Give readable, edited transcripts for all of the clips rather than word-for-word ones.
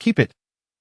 Keep it.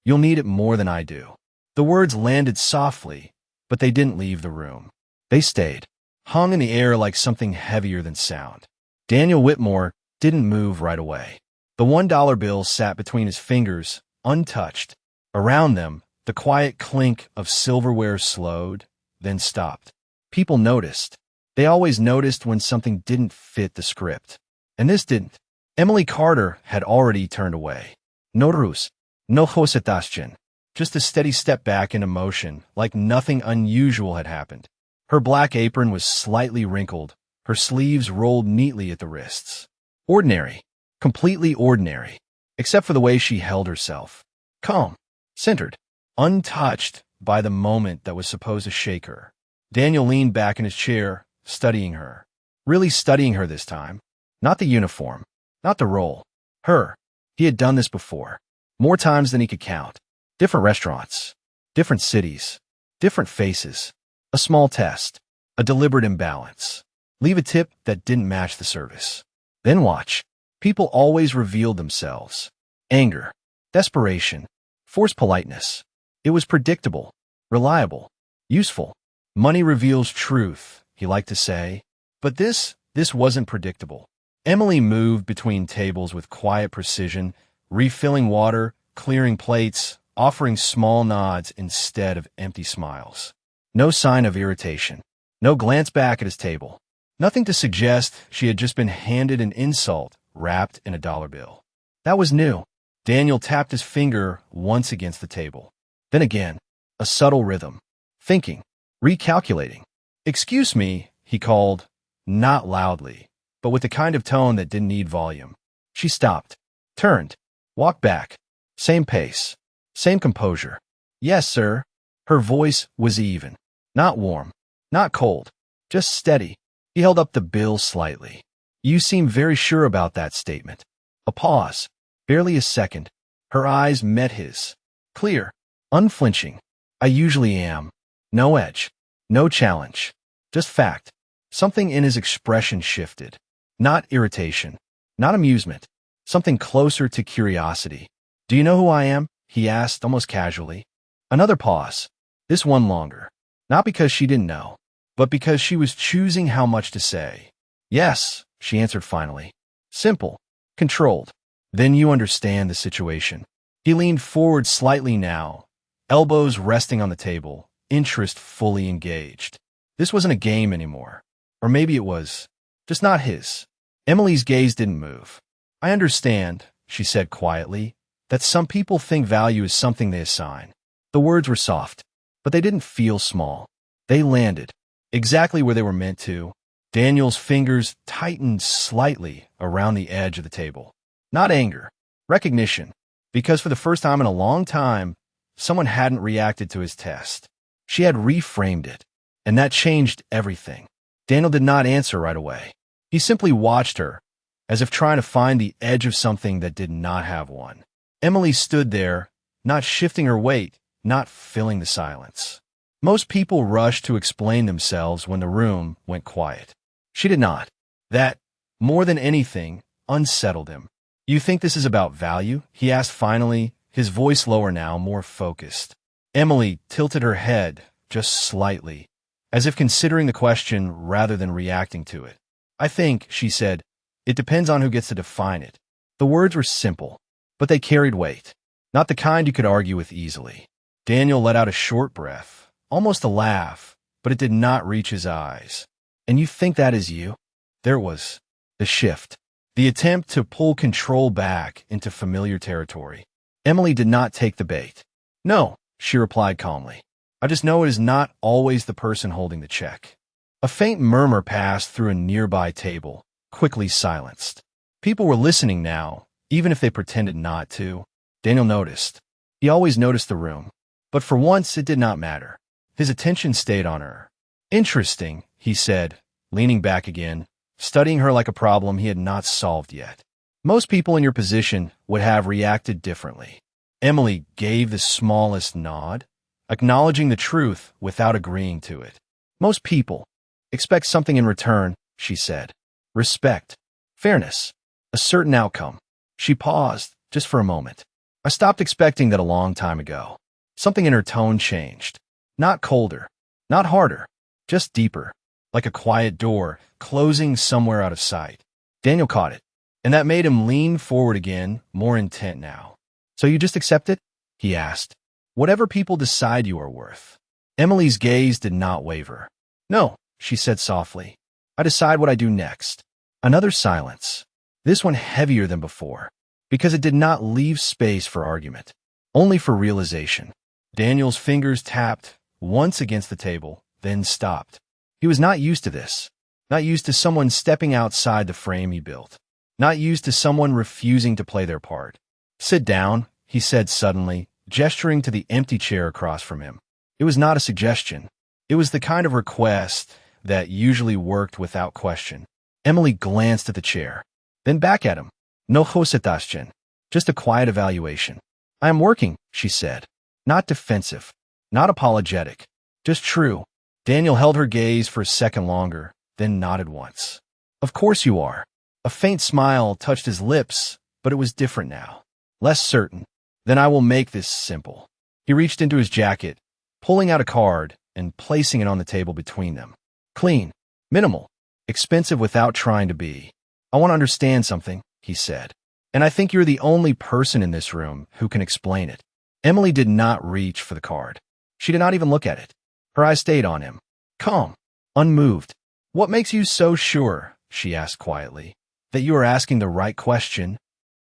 You'll need it more than I do. The words landed softly, but they didn't leave the room. They stayed, hung in the air like something heavier than sound. Daniel Whitmore didn't move right away. The $1 bill sat between his fingers, untouched. Around them, the quiet clink of silverware slowed, then stopped. People noticed. They always noticed when something didn't fit the script. And this didn't. Emily Carter had already turned away. No ruse, no hesitation. Just a steady step back into motion, like nothing unusual had happened. Her black apron was slightly wrinkled, her sleeves rolled neatly at the wrists. Ordinary. Completely ordinary. Except for the way she held herself. Calm. Centered. Untouched by the moment that was supposed to shake her. Daniel leaned back in his chair, studying her. Really studying her this time. Not the uniform. Not the role. Her. He had done this before. More times than he could count. Different restaurants. Different cities. Different faces. A small test. A deliberate imbalance. Leave a tip that didn't match the service. Then watch. People always revealed themselves. Anger. Desperation. Forced politeness. It was predictable. Reliable. Useful. Money reveals truth, he liked to say. But this wasn't predictable. Emily moved between tables with quiet precision, refilling water, clearing plates, offering small nods instead of empty smiles. No sign of irritation. No glance back at his table. Nothing to suggest she had just been handed an insult wrapped in a dollar bill. That was new. Daniel tapped his finger once against the table. Then again, a subtle rhythm. Thinking. Recalculating. "Excuse me," he called, not loudly, but with the kind of tone that didn't need volume. She stopped, turned, walked back. Same pace. Same composure. "Yes, sir." Her voice was even. Not warm. Not cold. Just steady. He held up the bill slightly. "You seem very sure about that statement." A pause. Barely a second. Her eyes met his. Clear. Unflinching. "I usually am." No edge. No challenge. Just fact. Something in his expression shifted. Not irritation. Not amusement. Something closer to curiosity. "Do you know who I am?" he asked almost casually. Another pause. This one longer. Not because she didn't know, but because she was choosing how much to say. "Yes," she answered finally. Simple. Controlled. "Then you understand the situation." He leaned forward slightly now, elbows resting on the table, interest fully engaged. This wasn't a game anymore. Or maybe it was. Just not his. Emily's gaze didn't move. "I understand," she said quietly, "that some people think value is something they assign." The words were soft, but they didn't feel small. They landed exactly where they were meant to. Daniel's fingers tightened slightly around the edge of the table. Not anger. Recognition. Because for the first time in a long time, someone hadn't reacted to his test. She had reframed it, and that changed everything. Daniel did not answer right away. He simply watched her, as if trying to find the edge of something that did not have one. Emily stood there, not shifting her weight, not filling the silence. Most people rushed to explain themselves when the room went quiet. She did not. That, more than anything, unsettled him. "You think this is about value?" he asked finally, his voice lower now, more focused. Emily tilted her head just slightly, as if considering the question rather than reacting to it. "I think," she said, "it depends on who gets to define it." The words were simple, but they carried weight. Not the kind you could argue with easily. Daniel let out a short breath, almost a laugh, but it did not reach his eyes. "And you think that is you?" There was the shift, the attempt to pull control back into familiar territory. Emily did not take the bait. "No," she replied calmly. "I just know it is not always the person holding the check." A faint murmur passed through a nearby table, quickly silenced. People were listening now, even if they pretended not to. Daniel noticed. He always noticed the room. But for once, it did not matter. His attention stayed on her. "Interesting," he said, leaning back again, studying her like a problem he had not solved yet. "Most people in your position would have reacted differently." Emily gave the smallest nod, acknowledging the truth without agreeing to it. "Most people expect something in return," she said. "Respect. Fairness. A certain outcome." She paused, just for a moment. I stopped expecting that a long time ago. Something in her tone changed. Not colder, not harder, just deeper, like a quiet door closing somewhere out of sight. Daniel caught it, and that made him lean forward again, more intent now. So you just accept it? He asked. Whatever people decide you are worth. Emily's gaze did not waver. No, she said softly. I decide what I do next. Another silence. This one heavier than before, because it did not leave space for argument, only for realization. Daniel's fingers tapped once against the table, then stopped. He was not used to this. Not used to someone stepping outside the frame he built. Not used to someone refusing to play their part. Sit down, he said suddenly, gesturing to the empty chair across from him. It was not a suggestion. It was the kind of request that usually worked without question. Emily glanced at the chair, then back at him. No hositashchen, just a quiet evaluation. I am working, she said. Not defensive, not apologetic, just true. Daniel held her gaze for a second longer, then nodded once. Of course you are. A faint smile touched his lips, but it was different now. Less certain. Then I will make this simple. He reached into his jacket, pulling out a card and placing it on the table between them. Clean, minimal, expensive without trying to be. I want to understand something, he said. And I think you're the only person in this room who can explain it. Emily did not reach for the card. She did not even look at it. Her eyes stayed on him. Calm, unmoved. What makes you so sure, she asked quietly, that you are asking the right question?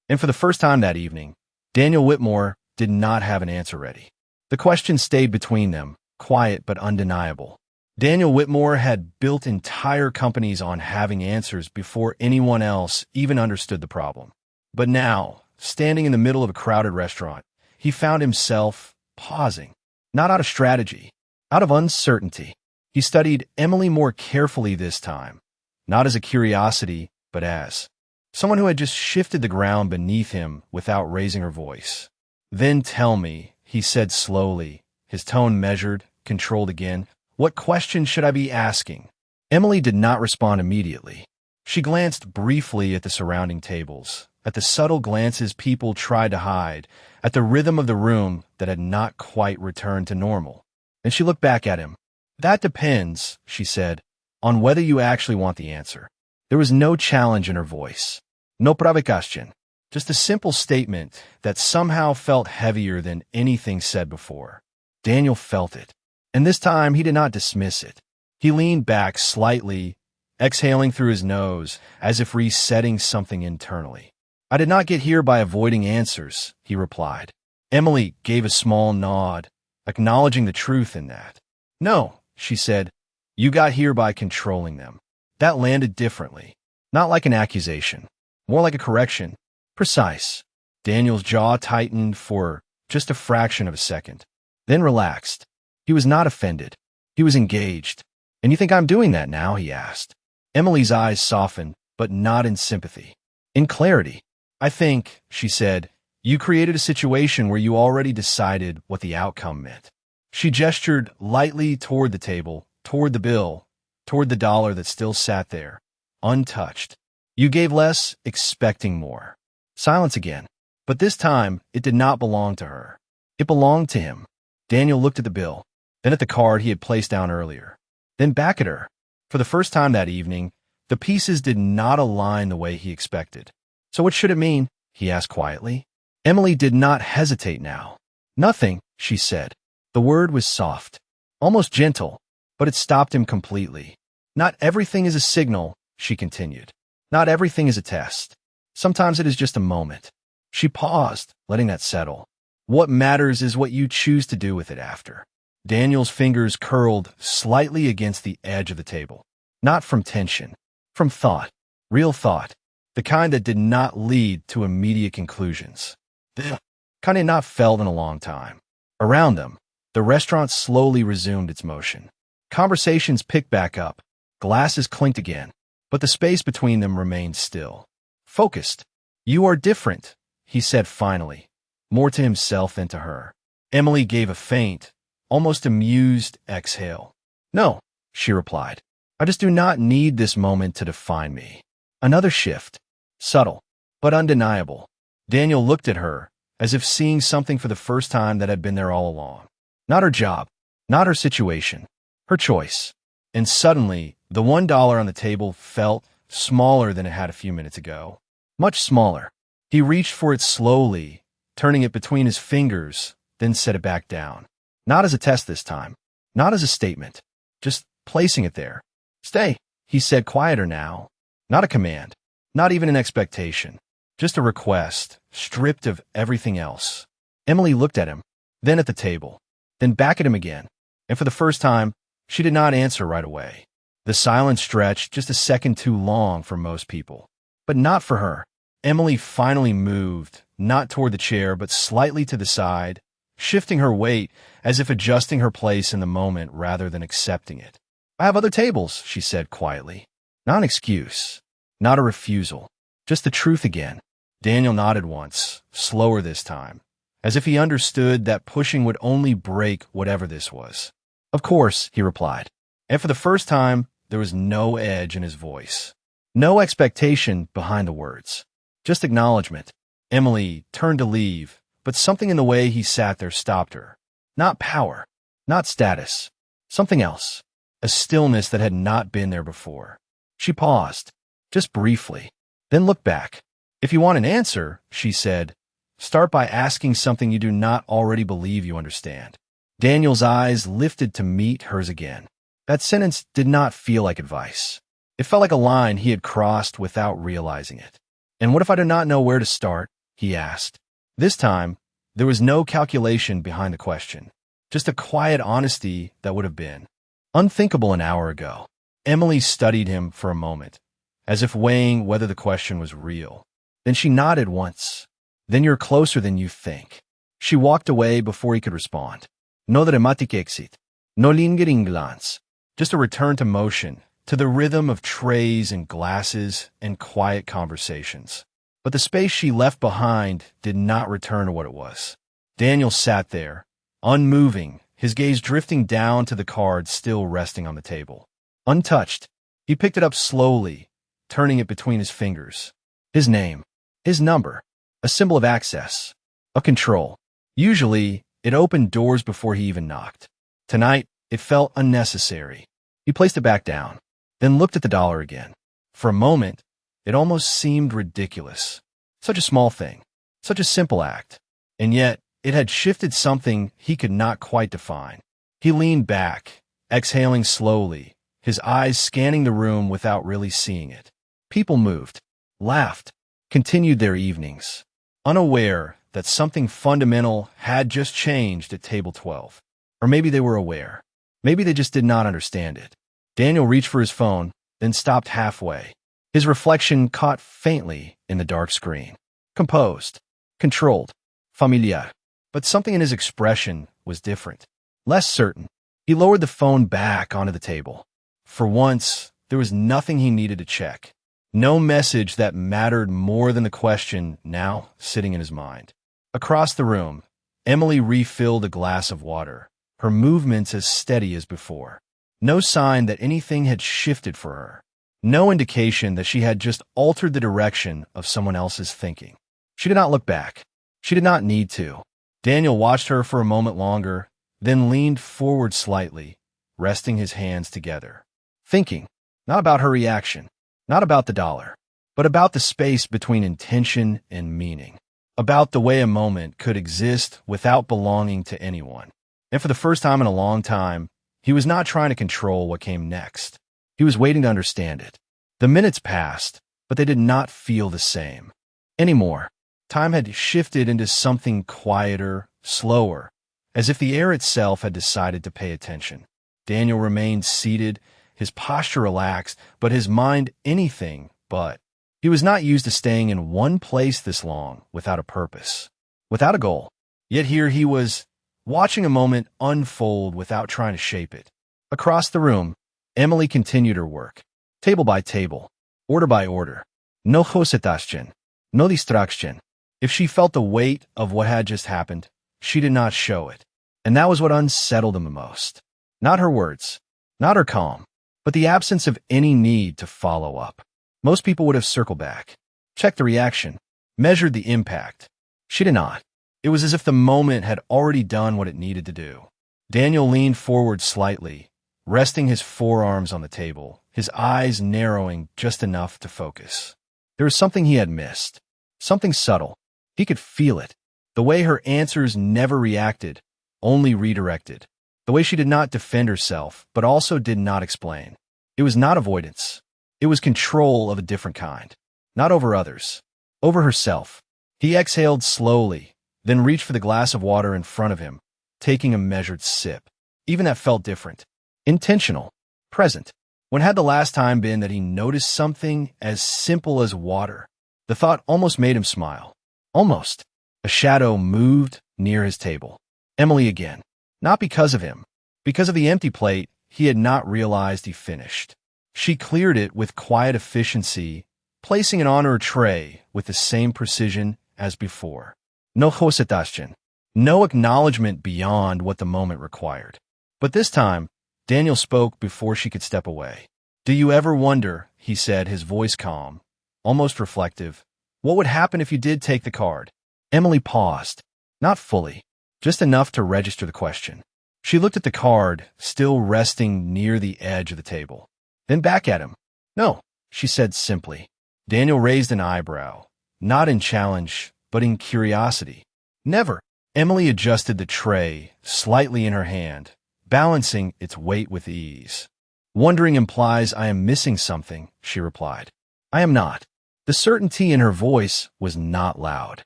And for the first time that evening, Daniel Whitmore did not have an answer ready. The question stayed between them, quiet but undeniable. Daniel Whitmore had built entire companies on having answers before anyone else even understood the problem. But now, standing in the middle of a crowded restaurant, he found himself pausing, not out of strategy, out of uncertainty. He studied Emily more carefully this time, not as a curiosity, but as someone who had just shifted the ground beneath him without raising her voice. Then tell me, he said slowly, his tone measured, controlled again, what question should I be asking? Emily did not respond immediately. She glanced briefly at the surrounding tables, at the subtle glances people tried to hide, at the rhythm of the room that had not quite returned to normal. Then she looked back at him. That depends, she said, on whether you actually want the answer. There was no challenge in her voice. No provocation. Just a simple statement that somehow felt heavier than anything said before. Daniel felt it. And this time he did not dismiss it. He leaned back slightly, exhaling through his nose, as if resetting something internally. I did not get here by avoiding answers, he replied. Emily gave a small nod, acknowledging the truth in that. No, she said, you got here by controlling them. That landed differently. Not like an accusation, more like a correction. Precise. Daniel's jaw tightened for just a fraction of a second, then relaxed. He was not offended. He was engaged. And you think I'm doing that now? He asked. Emily's eyes softened, but not in sympathy. In clarity. I think, she said, you created a situation where you already decided what the outcome meant. She gestured lightly toward the table, toward the bill, toward the dollar that still sat there, untouched. You gave less, expecting more. Silence again. But this time, it did not belong to her. It belonged to him. Daniel looked at the bill, then at the card he had placed down earlier, then back at her. For the first time that evening, the pieces did not align the way he expected. So what should it mean? He asked quietly. Emily did not hesitate now. Nothing, she said. The word was soft, almost gentle, but it stopped him completely. Not everything is a signal, she continued. Not everything is a test. Sometimes it is just a moment. She paused, letting that settle. What matters is what you choose to do with it after. Daniel's fingers curled slightly against the edge of the table. Not from tension, from thought, real thought, the kind that did not lead to immediate conclusions. The kind had not felt in a long time. Around them, the restaurant slowly resumed its motion. Conversations picked back up. Glasses clinked again, but the space between them remained still. Focused. You are different, he said finally, more to himself than to her. Emily gave a faint, almost amused exhale. No, she replied. I just do not need this moment to define me. Another shift. Subtle, but undeniable. Daniel looked at her, as if seeing something for the first time that had been there all along. Not her job, not her situation, her choice. And suddenly, the $1 on the table felt smaller than it had a few minutes ago. Much smaller. He reached for it slowly, turning it between his fingers, then set it back down. Not as a test this time. Not as a statement. Just placing it there. Stay, he said, quieter now. Not a command. Not even an expectation. Just a request, stripped of everything else. Emily looked at him, then at the table, then back at him again. And for the first time, she did not answer right away. The silence stretched just a second too long for most people. But not for her. Emily finally moved, not toward the chair, but slightly to the side, shifting her weight as if adjusting her place in the moment rather than accepting it. I have other tables, she said quietly. Not an excuse, not a refusal, just the truth again. Daniel nodded once, slower this time, as if he understood that pushing would only break whatever this was. Of course, he replied. And for the first time, there was no edge in his voice. No expectation behind the words. Just acknowledgement. Emily turned to leave, but something in the way he sat there stopped her. Not power, not status, something else. A stillness that had not been there before. She paused, just briefly, then looked back. If you want an answer, she said, start by asking something you do not already believe you understand. Daniel's eyes lifted to meet hers again. That sentence did not feel like advice. It felt like a line he had crossed without realizing it. And what if I do not know where to start? He asked. This time, there was no calculation behind the question, just a quiet honesty that would have been unthinkable an hour ago. Emily studied him for a moment, as if weighing whether the question was real. Then she nodded once. Then you're closer than you think. She walked away before he could respond. No dramatic exit. No lingering glance. Just a return to motion, to the rhythm of trays and glasses and quiet conversations. But the space she left behind did not return to what it was. Daniel sat there, unmoving, his gaze drifting down to the card still resting on the table. Untouched, he picked it up slowly, turning it between his fingers. His name, his number, a symbol of access, of control. Usually, it opened doors before he even knocked. Tonight, it felt unnecessary. He placed it back down, then looked at the dollar again. For a moment, it almost seemed ridiculous. Such a small thing, such a simple act. And yet, it had shifted something he could not quite define. He leaned back, exhaling slowly, his eyes scanning the room without really seeing it. People moved, laughed, continued their evenings, unaware that something fundamental had just changed at table 12. Or maybe they were aware. Maybe they just did not understand it. Daniel reached for his phone, then stopped halfway. His reflection caught faintly in the dark screen. Composed, controlled, familiar. But something in his expression was different, less certain. He lowered the phone back onto the table. For once, there was nothing he needed to check. No message that mattered more than the question now sitting in his mind. Across the room, Emily refilled a glass of water, her movements as steady as before. No sign that anything had shifted for her. No indication that she had just altered the direction of someone else's thinking. She did not look back. She did not need to. Daniel watched her for a moment longer, then leaned forward slightly, resting his hands together. Thinking, not about her reaction, not about the dollar, but about the space between intention and meaning. About the way a moment could exist without belonging to anyone. And for the first time in a long time, he was not trying to control what came next. He was waiting to understand it. The minutes passed, but they did not feel the same anymore. Time had shifted into something quieter, slower, as if the air itself had decided to pay attention. Daniel remained seated, his posture relaxed, but his mind anything but. He was not used to staying in one place this long without a purpose, without a goal. Yet here he was, watching a moment unfold without trying to shape it. Across the room, Emily continued her work, table by table, order by order. No hesitation, no distraction. If she felt the weight of what had just happened, she did not show it. And that was what unsettled him the most. Not her words, not her calm, but the absence of any need to follow up. Most people would have circled back, checked the reaction, measured the impact. She did not. It was as if the moment had already done what it needed to do. Daniel leaned forward slightly, resting his forearms on the table, his eyes narrowing just enough to focus. There was something he had missed, something subtle. He could feel it. The way her answers never reacted, only redirected. The way she did not defend herself, but also did not explain. It was not avoidance. It was control of a different kind. Not over others. Over herself. He exhaled slowly, then reached for the glass of water in front of him, taking a measured sip. Even that felt different. Intentional. Present. When had the last time been that he noticed something as simple as water? The thought almost made him smile. Almost. A shadow moved near his table. Emily again. Not because of him. Because of the empty plate he had not realized he finished. She cleared it with quiet efficiency, placing it on her tray with the same precision as before. No hesitation. No acknowledgement beyond what the moment required. But this time, Daniel spoke before she could step away. "Do you ever wonder," he said, his voice calm, almost reflective, "what would happen if you did take the card?" Emily paused. Not fully, just enough to register the question. She looked at the card, still resting near the edge of the table. Then back at him. "No," she said simply. Daniel raised an eyebrow, not in challenge, but in curiosity. "Never." Emily adjusted the tray slightly in her hand, balancing its weight with ease. "Wondering implies I am missing something," she replied. "I am not." The certainty in her voice was not loud,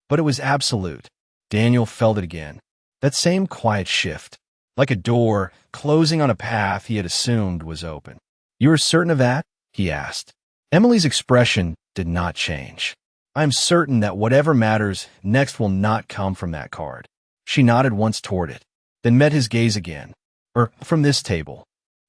but it was absolute. Daniel felt it again. That same quiet shift, like a door closing on a path he had assumed was open. "You are certain of that?" he asked. Emily's expression did not change. "I am certain that whatever matters next will not come from that card." She nodded once toward it, then met his gaze again. From this table."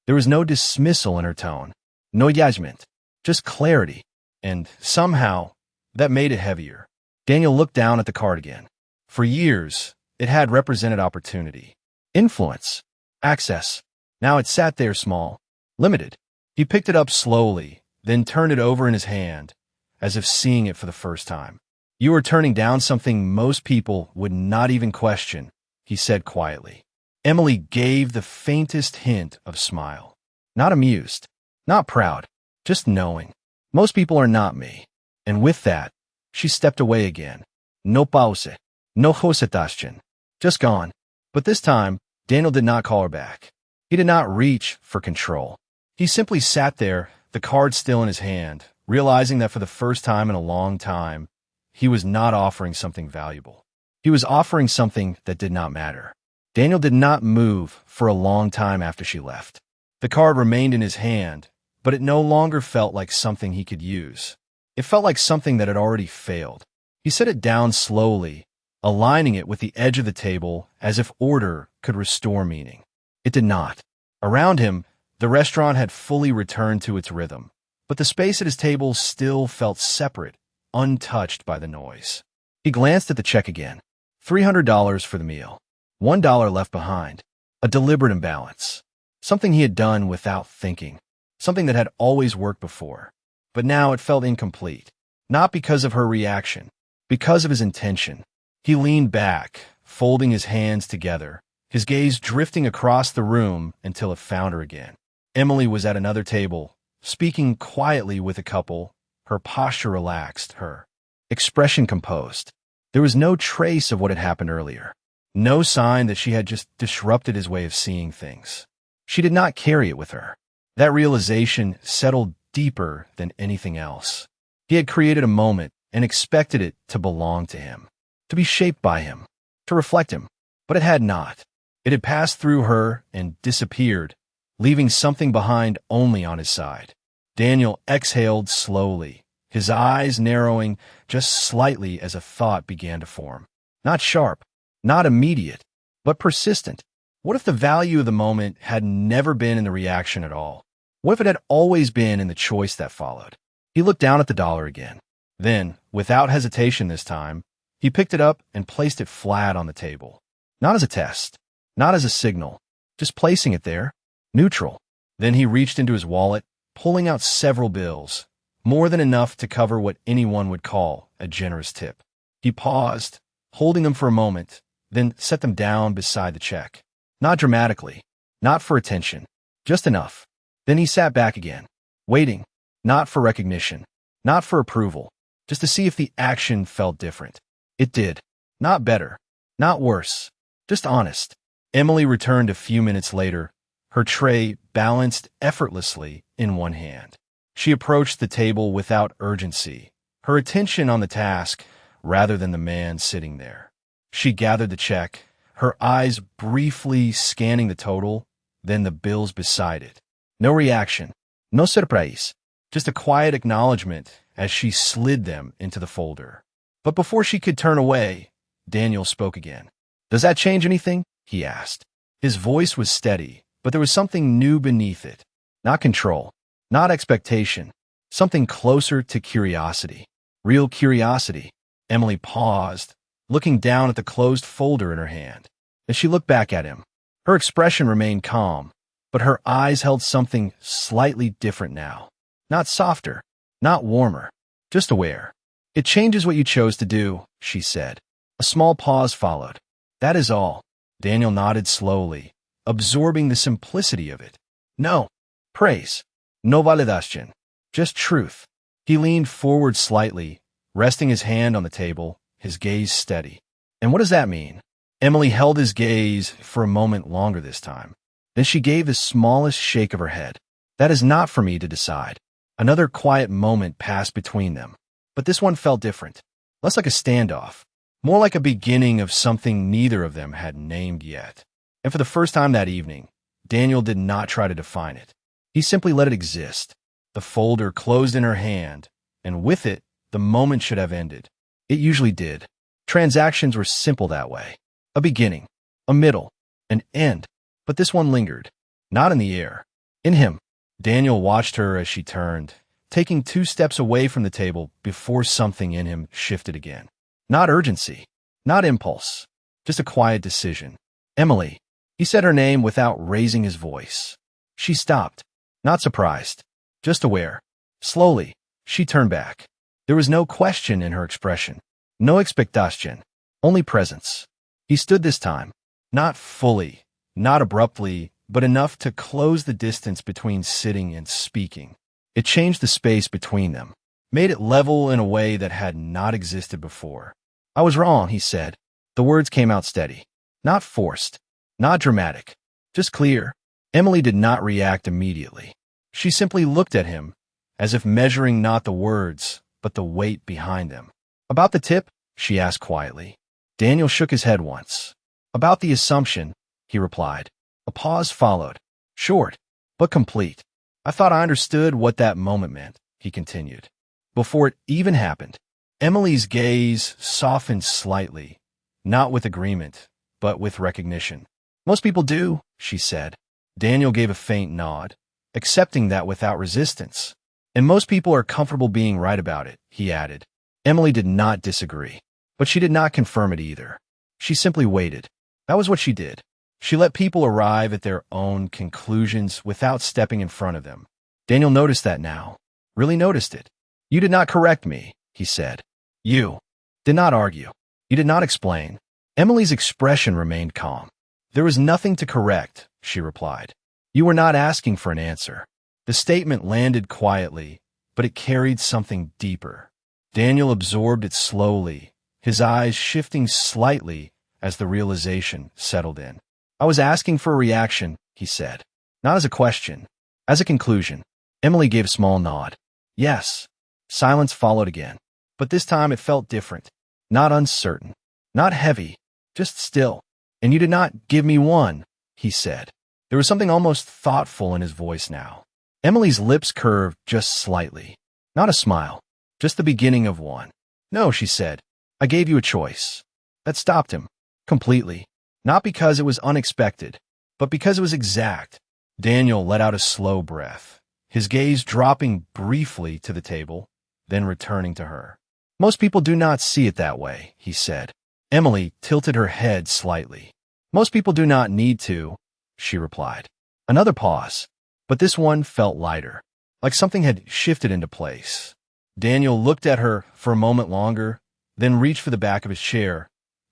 There was no dismissal in her tone, no judgment, just clarity, and somehow that made it heavier. Daniel looked down at the card again. For years, it had represented opportunity, influence, access. Now it sat there small, limited. He picked it up slowly, then turned it over in his hand, as if seeing it for the first time. "You are turning down something most people would not even question," he said quietly. Emily gave the faintest hint of smile. Not amused, not proud, just knowing. Most people are not me. And with that, she stepped away again. No pause, no hesitation, just gone. But this time, Daniel did not call her back. He did not reach for control. He simply sat there, the card still in his hand, realizing that for the first time in a long time, he was not offering something valuable. He was offering something that did not matter. Daniel did not move for a long time after she left. The card remained in his hand, but it no longer felt like something he could use. It felt like something that had already failed. He set it down slowly, aligning it with the edge of the table as if order could restore meaning. It did not. Around him, the restaurant had fully returned to its rhythm, but the space at his table still felt separate, untouched by the noise. He glanced at the check again. $300 for the meal. $1 left behind. A deliberate imbalance. Something he had done without thinking. Something that had always worked before. But now it felt incomplete. Not because of her reaction. Because of his intention. He leaned back, folding his hands together, his gaze drifting across the room until it found her again. Emily was at another table, speaking quietly with a couple, her posture relaxed, her expression composed. There was no trace of what had happened earlier. No sign that she had just disrupted his way of seeing things. She did not carry it with her. That realization settled deeper than anything else. He had created a moment and expected it to belong to him, to be shaped by him, to reflect him. But it had not. It had passed through her and disappeared, leaving something behind only on his side. Daniel exhaled slowly, his eyes narrowing just slightly as a thought began to form. Not sharp, not immediate, but persistent. What if the value of the moment had never been in the reaction at all? What if it had always been in the choice that followed? He looked down at the dollar again. Then, without hesitation this time, he picked it up and placed it flat on the table. Not as a test, not as a signal, just placing it there, neutral. Then he reached into his wallet, pulling out several bills, more than enough to cover what anyone would call a generous tip. He paused, holding them for a moment, then set them down beside the check. Not dramatically, not for attention, just enough. Then he sat back again, waiting, not for recognition, not for approval, just to see if the action felt different. It did. Not better, not worse, just honest. Emily returned a few minutes later, her tray balanced effortlessly in one hand. She approached the table without urgency, her attention on the task rather than the man sitting there. She gathered the check, her eyes briefly scanning the total, then the bills beside it. No reaction, no surprise, just a quiet acknowledgement as she slid them into the folder. But before she could turn away, Daniel spoke again. "Does that change anything?" he asked. His voice was steady, but there was something new beneath it. Not control, not expectation, something closer to curiosity. Real curiosity. Emily paused, looking down at the closed folder in her hand. As she looked back at him, her expression remained calm, but her eyes held something slightly different now. Not softer, not warmer, just aware. "It changes what you chose to do," she said. A small pause followed. "That is all." Daniel nodded slowly, absorbing the simplicity of it. No praise, no validation, just truth. He leaned forward slightly, resting his hand on the table, his gaze steady. "And what does that mean?" Emily held his gaze for a moment longer this time. Then she gave the smallest shake of her head. "That is not for me to decide." Another quiet moment passed between them, but this one felt different. Less like a standoff, more like a beginning of something neither of them had named yet. And for the first time that evening, Daniel did not try to define it. He simply let it exist. The folder closed in her hand, and with it, the moment should have ended. It usually did. Transactions were simple that way. A beginning, a middle, an end. But this one lingered. Not in the air. In him. Daniel watched her as she turned, taking 2 steps away from the table before something in him shifted again. Not urgency, not impulse, just a quiet decision. "Emily." He said her name without raising his voice. She stopped, not surprised, just aware. Slowly, she turned back. There was no question in her expression, no expectation, only presence. He stood this time, not fully, not abruptly, but enough to close the distance between sitting and speaking. It changed the space between them, made it level in a way that had not existed before. "I was wrong," he said. The words came out steady, not forced, not dramatic, just clear. Emily did not react immediately. She simply looked at him, as if measuring not the words, but the weight behind them. "About the tip?" she asked quietly. Daniel shook his head once. "About the assumption," he replied. A pause followed, short, but complete. "I thought I understood what that moment meant," he continued. Before it even happened, Emily's gaze softened slightly, not with agreement, but with recognition. "Most people do," she said. Daniel gave a faint nod, accepting that without resistance. "And most people are comfortable being right about it," he added. Emily did not disagree, but she did not confirm it either. She simply waited. That was what she did. She let people arrive at their own conclusions without stepping in front of them. Daniel noticed that now, really noticed it. "You did not correct me," he said. "You did not argue. You did not explain." Emily's expression remained calm. "There was nothing to correct," she replied. "You were not asking for an answer." The statement landed quietly, but it carried something deeper. Daniel absorbed it slowly, his eyes shifting slightly as the realization settled in. "I was asking for a reaction," he said. "Not as a question, as a conclusion." Emily gave a small nod. "Yes." Silence followed again, but this time it felt different. Not uncertain, not heavy, just still. "And you did not give me one," he said. There was something almost thoughtful in his voice now. Emily's lips curved just slightly. Not a smile, just the beginning of one. "No," she said. "I gave you a choice." That stopped him, completely. Not because it was unexpected, but because it was exact. Daniel let out a slow breath, his gaze dropping briefly to the table, then returning to her. "Most people do not see it that way," he said. Emily tilted her head slightly. "Most people do not need to," she replied. Another pause, but this one felt lighter, like something had shifted into place. Daniel looked at her for a moment longer, then reached for the back of his chair,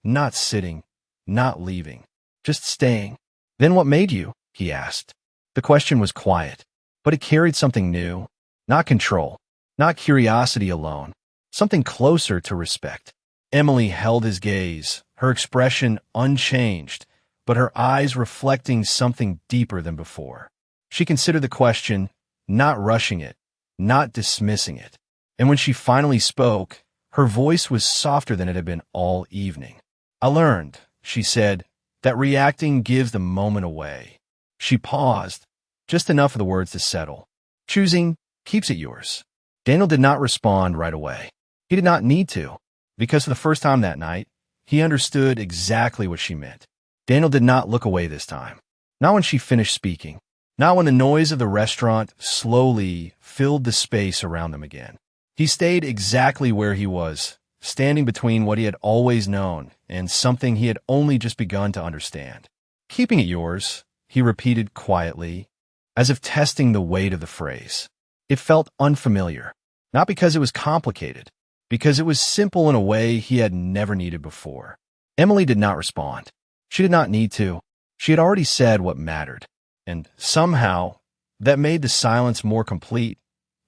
not sitting, not leaving, just staying. Then what made you? He asked. The question was quiet, but it carried something new. Not control, not curiosity alone, something closer to respect. Emily held his gaze, her expression unchanged, but her eyes reflecting something deeper than before. She considered the question, not rushing it, not dismissing it. And when she finally spoke, her voice was softer than it had been all evening. I learned, she said, that reacting gives the moment away. She paused, just enough for the words to settle. Choosing keeps it yours. Daniel did not respond right away. He did not need to, because for the first time that night, he understood exactly what she meant. Daniel did not look away this time. Not when she finished speaking. Not when the noise of the restaurant slowly filled the space around them again. He stayed exactly where he was, standing between what he had always known and something he had only just begun to understand. Keeping it yours, he repeated quietly, as if testing the weight of the phrase. It felt unfamiliar, not because it was complicated, because it was simple in a way he had never needed before. Emily did not respond. She did not need to. She had already said what mattered, and somehow that made the silence more complete,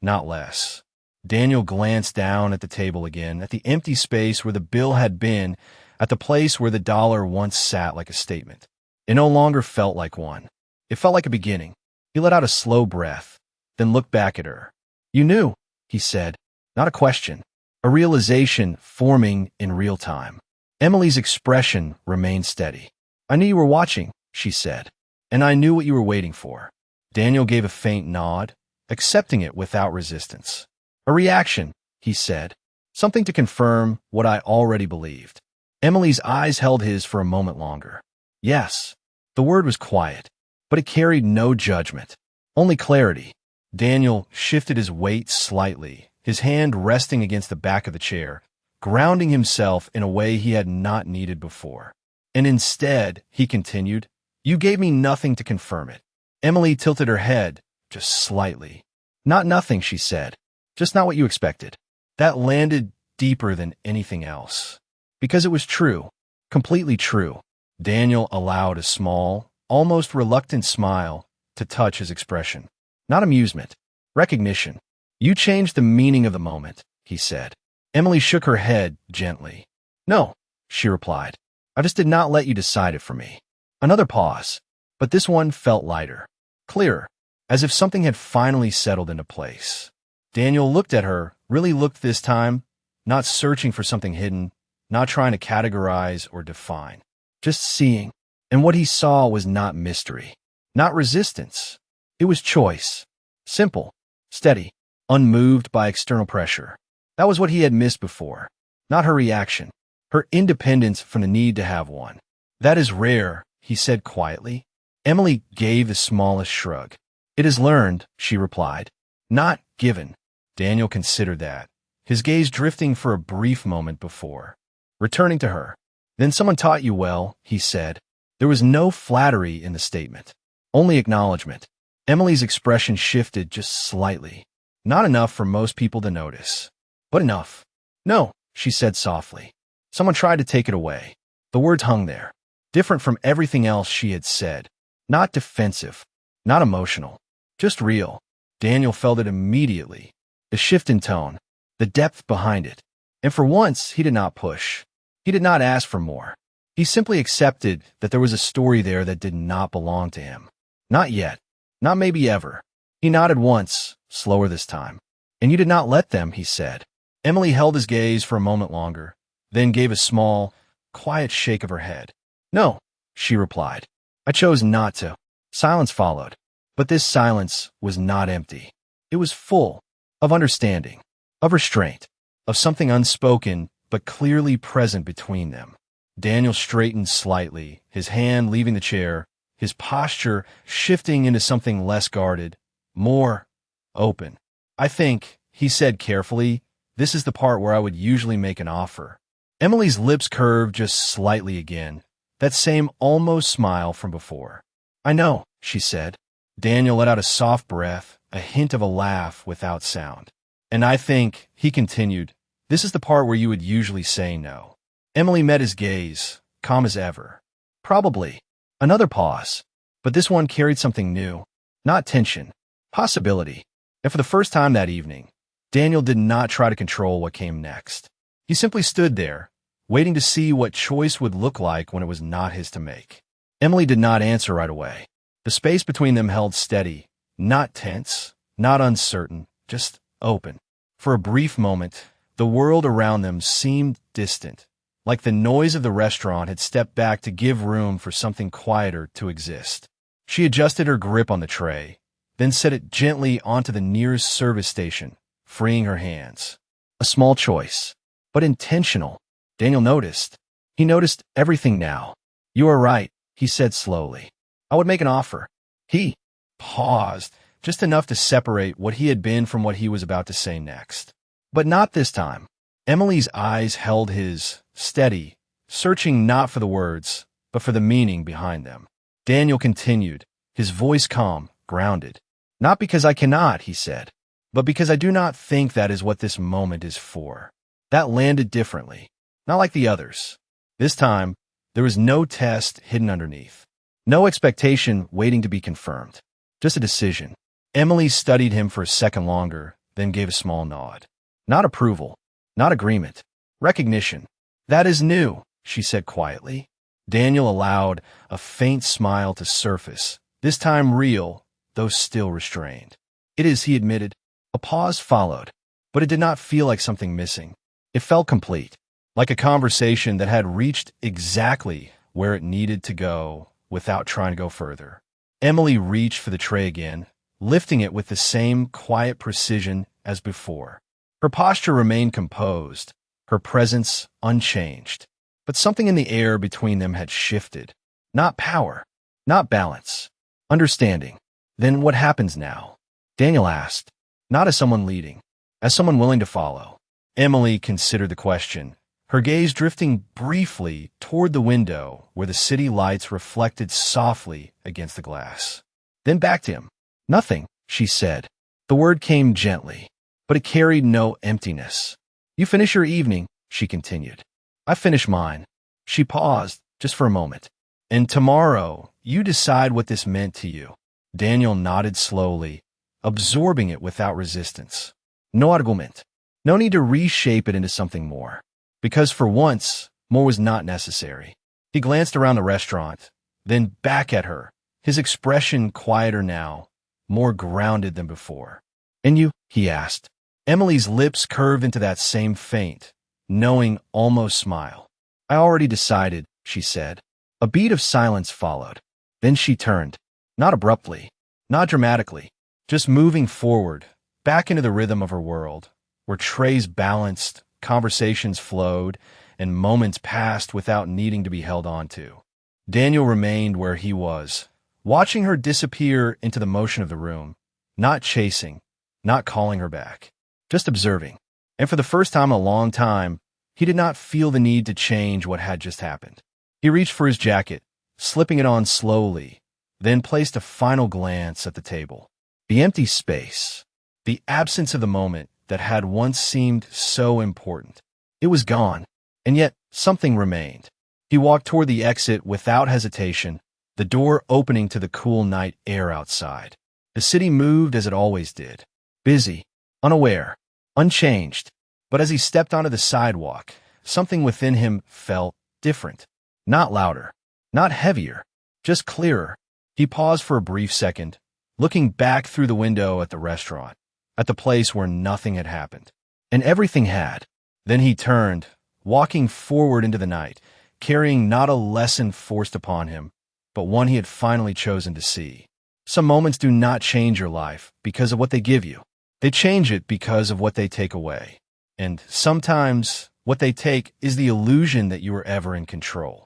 not less. Daniel glanced down at the table again, at the empty space where the bill had been, at the place where the dollar once sat like a statement. It no longer felt like one. It felt like a beginning. He let out a slow breath, then looked back at her. You knew, he said, not a question, a realization forming in real time. Emily's expression remained steady. I knew you were watching, she said, and I knew what you were waiting for. Daniel gave a faint nod, accepting it without resistance. A reaction, he said, something to confirm what I already believed. Emily's eyes held his for a moment longer. Yes. The word was quiet, but it carried no judgment, only clarity. Daniel shifted his weight slightly, his hand resting against the back of the chair, grounding himself in a way he had not needed before. And instead, he continued, you gave me nothing to confirm it. Emily tilted her head, just slightly. Not nothing, she said. Just not what you expected. That landed deeper than anything else. Because it was true, completely true. Daniel allowed a small, almost reluctant smile to touch his expression. Not amusement, recognition. You changed the meaning of the moment, he said. Emily shook her head gently. No, she replied. I just did not let you decide it for me. Another pause, but this one felt lighter, clearer, as if something had finally settled into place. Daniel looked at her, really looked this time, not searching for something hidden, not trying to categorize or define, just seeing. And what he saw was not mystery, not resistance. It was choice, simple, steady, unmoved by external pressure. That was what he had missed before, not her reaction, her independence from the need to have one. That is rare, he said quietly. Emily gave the smallest shrug. It is learned, she replied, not given. Daniel considered that, his gaze drifting for a brief moment before, returning to her. Then someone taught you well, he said. There was no flattery in the statement, only acknowledgement. Emily's expression shifted just slightly, not enough for most people to notice, but enough. No, she said softly. Someone tried to take it away. The words hung there, different from everything else she had said, not defensive, not emotional, just real. Daniel felt it immediately, the shift in tone, the depth behind it. And for once, he did not push. He did not ask for more. He simply accepted that there was a story there that did not belong to him. Not yet. Not maybe ever. He nodded once, slower this time. And you did not let them, he said. Emily held his gaze for a moment longer, then gave a small, quiet shake of her head. No, she replied. I chose not to. Silence followed. But this silence was not empty. It was full of understanding, of restraint, of something unspoken but clearly present between them. Daniel straightened slightly, his hand leaving the chair, his posture shifting into something less guarded, more open. I think, he said carefully, this is the part where I would usually make an offer. Emily's lips curved just slightly again, that same almost smile from before. I know, she said. Daniel let out a soft breath, a hint of a laugh without sound. And I think, he continued, this is the part where you would usually say no. Emily met his gaze, calm as ever. Probably. Another pause. But this one carried something new. Not tension. Possibility. And for the first time that evening, Daniel did not try to control what came next. He simply stood there, waiting to see what choice would look like when it was not his to make. Emily did not answer right away. The space between them held steady, not tense, not uncertain, just open. For a brief moment, the world around them seemed distant, like the noise of the restaurant had stepped back to give room for something quieter to exist. She adjusted her grip on the tray, then set it gently onto the nearest service station, freeing her hands. A small choice, but intentional. Daniel noticed. He noticed everything now. "You are right," he said slowly. "I would make an offer." He paused, just enough to separate what he had been from what he was about to say next. But not this time. Emily's eyes held his, steady, searching not for the words, but for the meaning behind them. Daniel continued, his voice calm, grounded. "Not because I cannot," he said, "but because I do not think that is what this moment is for." That landed differently, not like the others. This time, there was no test hidden underneath. No expectation waiting to be confirmed. Just a decision. Emily studied him for a second longer, then gave a small nod. Not approval. Not agreement. Recognition. "That is new," she said quietly. Daniel allowed a faint smile to surface, this time real, though still restrained. "It is," he admitted. A pause followed, but it did not feel like something missing. It felt complete, like a conversation that had reached exactly where it needed to go without trying to go further. Emily reached for the tray again, lifting it with the same quiet precision as before. Her posture remained composed, her presence unchanged. But something in the air between them had shifted. Not power, not balance, understanding. "Then what happens now?" Daniel asked, not as someone leading, as someone willing to follow. Emily considered the question, her gaze drifting briefly toward the window where the city lights reflected softly against the glass. Then back to him. "Nothing," she said. The word came gently, but it carried no emptiness. "You finish your evening," she continued. "I finish mine." She paused, just for a moment. "And tomorrow, you decide what this meant to you." Daniel nodded slowly, absorbing it without resistance. No argument. No need to reshape it into something more. Because for once, more was not necessary. He glanced around the restaurant, then back at her, his expression quieter now, more grounded than before. "And you?" he asked. Emily's lips curved into that same faint, knowing almost smile. "I already decided," she said. A beat of silence followed. Then she turned, not abruptly, not dramatically, just moving forward, back into the rhythm of her world, where trays balanced, conversations flowed, and moments passed without needing to be held on to. Daniel remained where he was, watching her disappear into the motion of the room, not chasing, not calling her back, just observing. And for the first time in a long time, he did not feel the need to change what had just happened. He reached for his jacket, slipping it on slowly, then placed a final glance at the table. The empty space, the absence of the moment that had once seemed so important. It was gone, and yet something remained. He walked toward the exit without hesitation, the door opening to the cool night air outside. The city moved as it always did, busy, unaware, unchanged. But as he stepped onto the sidewalk, something within him felt different. Not louder, not heavier, just clearer. He paused for a brief second, looking back through the window at the restaurant, at the place where nothing had happened. And everything had. Then he turned, walking forward into the night, carrying not a lesson forced upon him, but one he had finally chosen to see. Some moments do not change your life because of what they give you. They change it because of what they take away. And sometimes what they take is the illusion that you were ever in control.